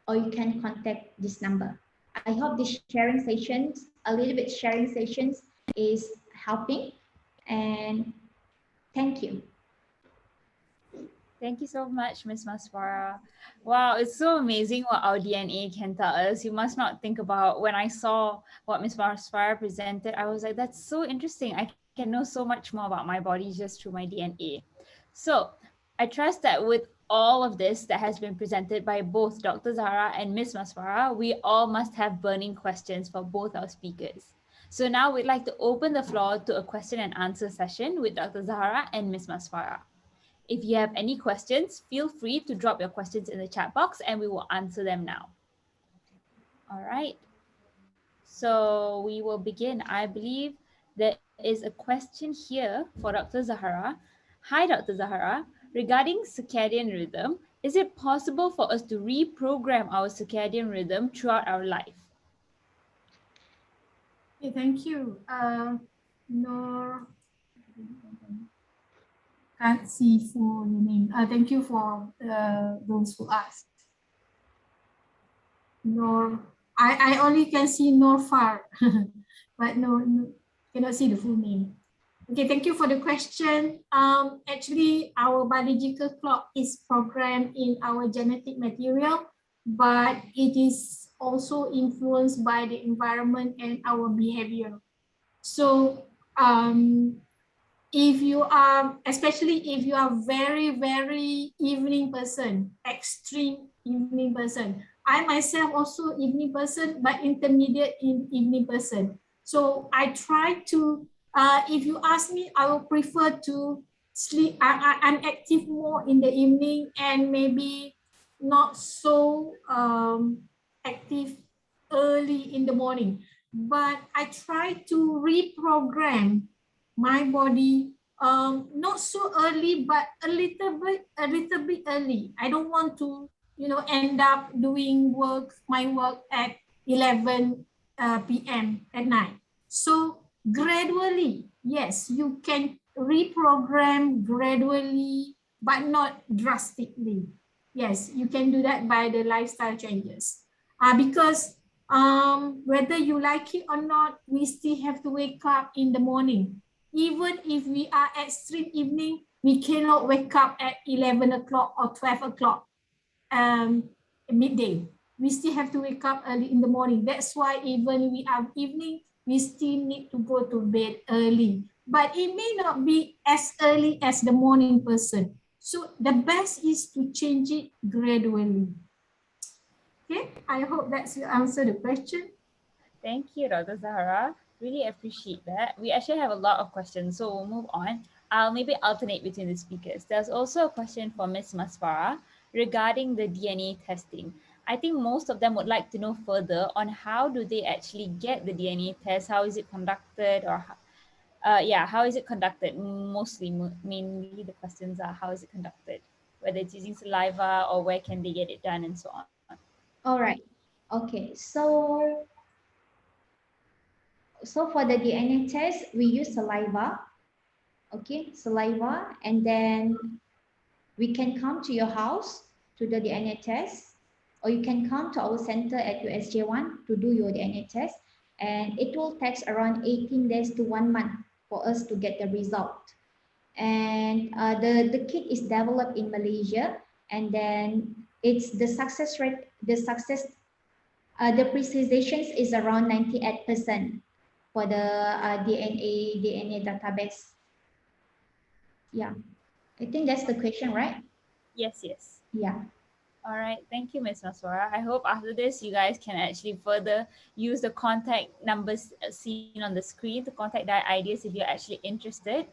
or you can contact this number. I hope this sharing sessions, a little bit sharing sessions, is helping, and thank you. Thank you so much, Miss Maswara. Wow, it's so amazing what our DNA can tell us. You must not think about, when I saw what Miss Maswara presented, I was like, that's so interesting. I can know so much more about my body just through my DNA. So I trust that with all of this that has been presented by both Dr. Zahra and Miss Maswara, we all must have burning questions for both our speakers. So now we'd like to open the floor to a question and answer session with Dr. Zahra and Miss Maswara. If you have any questions, feel free to drop your questions in the chat box and we will answer them now. All right. So we will begin. I believe there is a question here for Dr. Zahra. Hi, Dr. Zahra. Regarding circadian rhythm, is it possible for us to reprogram our circadian rhythm throughout our life? Okay, thank you. Nor, can't see for your name. Thank you for those who asked. Nor, I only can see Norfar, but no, cannot see the full name. Okay, thank you for the question. Actually, our biological clock is programmed in our genetic material, but it is also influenced by the environment and our behavior. So if you are, especially if you are very evening person, extreme evening person. I myself also evening person, but intermediate in evening person. So I try to, if you ask me, I will prefer to sleep. I'm active more in the evening and maybe not so active early in the morning. But I try to reprogram my body, not so early, but a little bit early. I don't want to, end up doing my work at 11 p.m. at night. So gradually, yes, you can reprogram gradually, but not drastically. Yes, you can do that by the lifestyle changes. Because whether you like it or not, we still have to wake up in the morning. Even if we are at street evening, we cannot wake up at 11 o'clock or 12 o'clock midday. We still have to wake up early in the morning. That's why even we are evening, we still need to go to bed early. But it may not be as early as the morning person. So the best is to change it gradually. Okay, I hope that's you answer the question. Thank you, Dr. Zahra. Really appreciate that. We actually have a lot of questions, so we'll move on. I'll maybe alternate between the speakers. There's also a question for Ms. Masfara regarding the DNA testing. I think most of them would like to know further on how do they actually get the DNA test? How is it conducted? Or how is it conducted? Mainly the questions are how is it conducted? Whether it's using saliva or where can they get it done and so on. All right. Okay. So for the DNA test, we use saliva. Okay, saliva, and then we can come to your house to do the DNA test, or you can come to our center at USJ1 to do your DNA test, and it will take around 18 days to 1 month for us to get the result. And the kit is developed in Malaysia, and then it's the success rate, the precision is around 98% for the DNA database. Yeah, I think that's the question, right? Yes, yes. Yeah. All right, thank you, Ms. Maswara. I hope after this, you guys can actually further use the contact numbers seen on the screen, the contact diet ideas if you're actually interested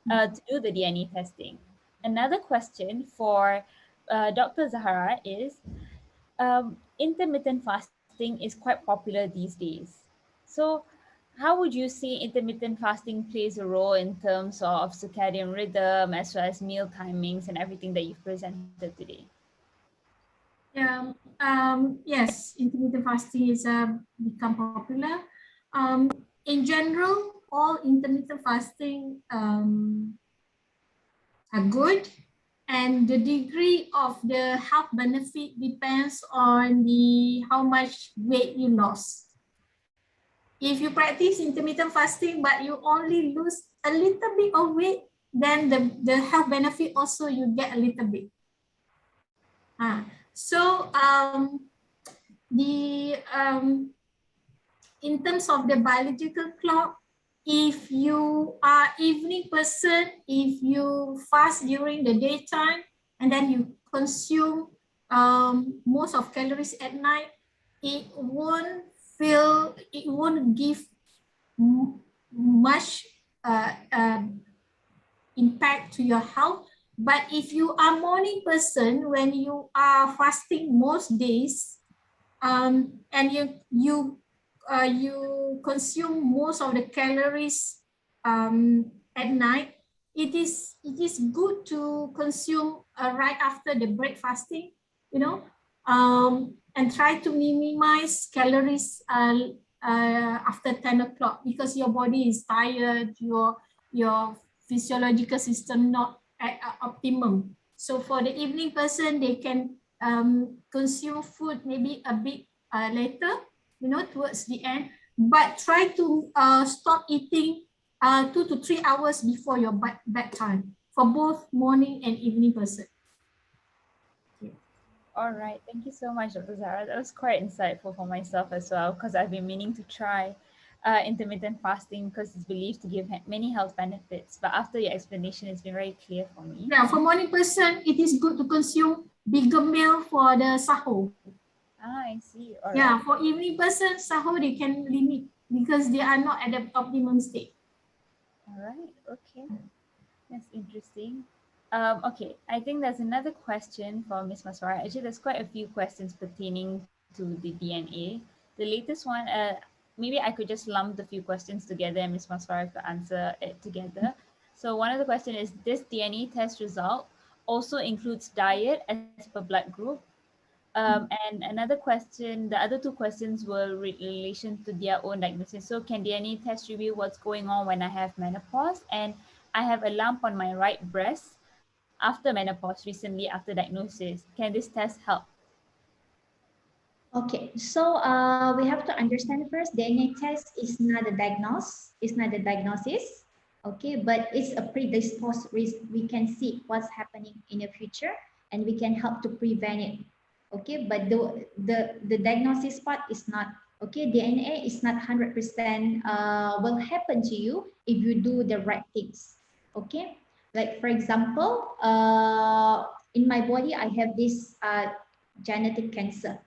to do the DNA testing. Another question for Dr. Zahara is, intermittent fasting is quite popular these days. So how would you say intermittent fasting plays a role in terms of circadian rhythm as well as meal timings and everything that you've presented today? Yeah, yes, intermittent fasting is become popular. In general, all intermittent fasting are good, and the degree of the health benefit depends on the how much weight you lost. If you practice intermittent fasting but you only lose a little bit of weight, then the health benefit also you get a little bit. So in terms of the biological clock, if you are evening person, if you fast during the daytime and then you consume most of calories at night, it won't give much impact to your health. But if you are morning person, when you are fasting most days, and you consume most of the calories at night, it is good to consume right after the breakfasting, and try to minimize calories after 10 o'clock, because your body is tired, your physiological system not at optimum. So for the evening person, they can consume food maybe a bit later, towards the end, but try to stop eating 2 to 3 hours before your bedtime for both morning and evening person. All right, thank you so much, Dr. Zara. That was quite insightful for myself as well, because I've been meaning to try intermittent fasting because it's believed to give many health benefits. But after your explanation, it's been very clear for me. Yeah, for morning person, it is good to consume bigger meal for the sahur. I see. All Yeah, right. for evening person, sahur they can limit because they are not at the optimum state. All right. Okay. That's interesting. Okay, I think there's another question for Miss Maswara. Actually, there's quite a few questions pertaining to the DNA. The latest one, maybe I could just lump the few questions together and Miss Maswara could answer it together. So one of the question is, this DNA test result also includes diet as per blood group? And another question, the other two questions were relation to their own diagnosis. So can DNA test reveal what's going on when I have menopause? And I have a lump on my right breast after menopause recently after diagnosis. Can this test help? Okay, so we have to understand first, DNA test is not a diagnosis, okay, but it's a predisposed risk. We can see what's happening in the future and we can help to prevent it, okay, but the diagnosis part is not, okay, DNA is not 100% will happen to you if you do the right things, okay, like for example, in my body, I have this genetic cancer,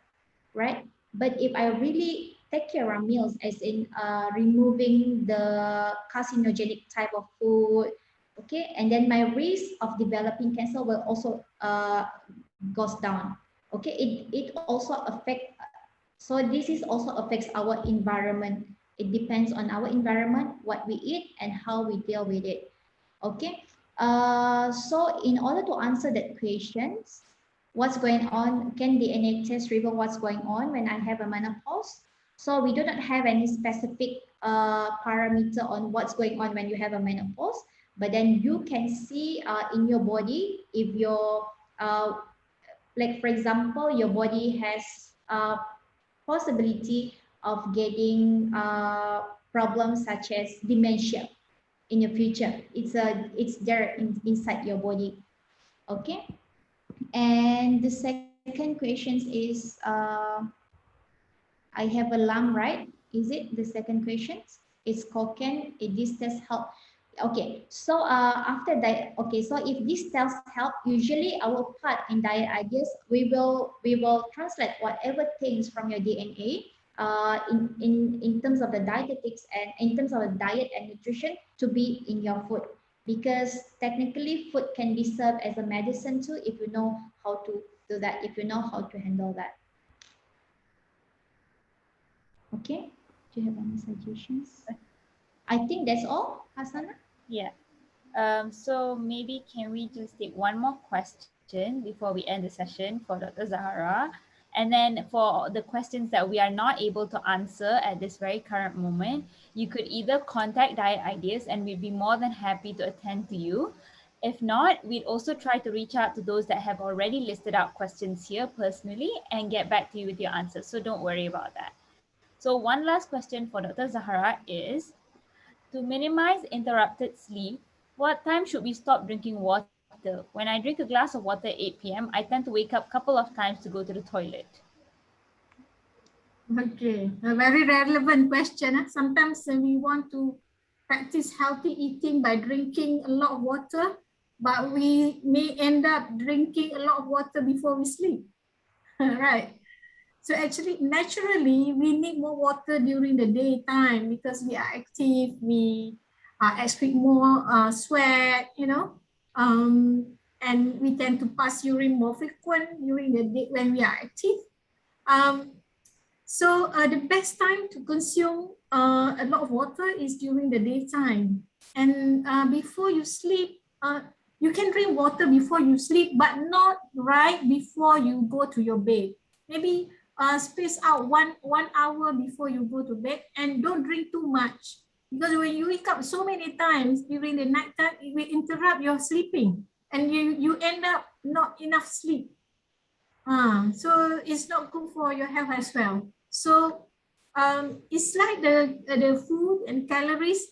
right? But if I really take care of meals, as in removing the carcinogenic type of food, okay, and then my risk of developing cancer will also goes down. Okay, it also affect. So this is also affects our environment. It depends on our environment, what we eat, and how we deal with it. Okay. So in order to answer that questions, what's going on, can the DNA test reveal what's going on when I have a menopause? So we do not have any specific parameter on what's going on when you have a menopause, but then you can see in your body if your like for example, your body has possibility of getting problems such as dementia in your future. It's there inside your body. Okay. And the second question is I have a lump, right? Is it the second question? It's called, can this test help? Okay, so after that, okay, so if this tells help, usually our part in diet ideas, we will translate whatever things from your DNA in terms of the dietetics and in terms of the diet and nutrition to be in your food, because technically food can be served as a medicine too if you know how to do that, if you know how to handle that. Okay, do you have any suggestions? I think that's all, Hasana. Yeah. So maybe can we just take one more question before we end the session for Dr. Zahara? And then for the questions that we are not able to answer at this very current moment, you could either contact Diet Ideas and we'd be more than happy to attend to you. If not, we'd also try to reach out to those that have already listed out questions here personally and get back to you with your answers. So don't worry about that. So one last question for Dr. Zahara is, to minimize interrupted sleep, what time should we stop drinking water? When I drink a glass of water at 8 p.m., I tend to wake up a couple of times to go to the toilet. Okay, a very relevant question. Sometimes we want to practice healthy eating by drinking a lot of water, but we may end up drinking a lot of water before we sleep. Right. So actually, naturally, we need more water during the daytime because we are active, we excrete more sweat, and we tend to pass urine more frequent during the day when we are active. Um, so the best time to consume a lot of water is during the daytime. And before you sleep, you can drink water before you sleep, but not right before you go to your bed. Maybe space out one hour before you go to bed, and don't drink too much. Because when you wake up so many times during the night time, it will interrupt your sleeping and you end up not enough sleep. So it's not good for your health as well. So it's like the food and calories,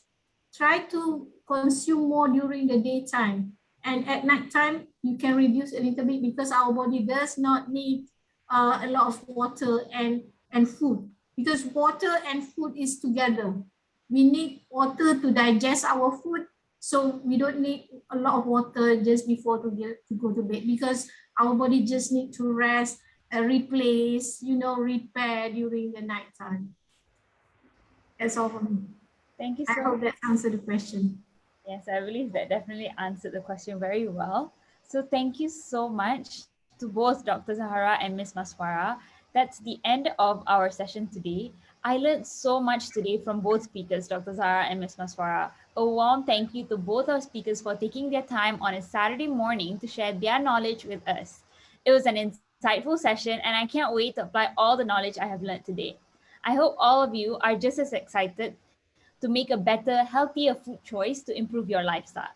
try to consume more during the daytime. And at night time, you can reduce a little bit because our body does not need a lot of water and food, because water and food is together. We need water to digest our food, so we don't need a lot of water just before to go to bed, because our body just need to rest, replace, repair during the night time. That's all for me. Thank you I so hope much. that answered the question. Yes, I believe that definitely answered the question very well. So thank you so much to both Dr. Zahara and Miss Maswara. That's the end of our session today. I learned so much today from both speakers, Dr. Zahara and Miss Maswara. A warm thank you to both our speakers for taking their time on a Saturday morning to share their knowledge with us. It was an insightful session, and I can't wait to apply all the knowledge I have learned today. I hope all of you are just as excited to make a better, healthier food choice to improve your lifestyle.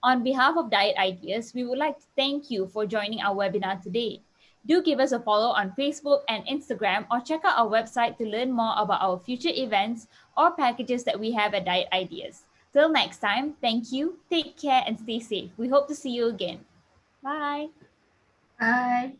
On behalf of Diet Ideas, we would like to thank you for joining our webinar today. Do give us a follow on Facebook and Instagram, or check out our website to learn more about our future events or packages that we have at Diet Ideas. Till next time, thank you, take care, and stay safe. We hope to see you again. Bye. Bye.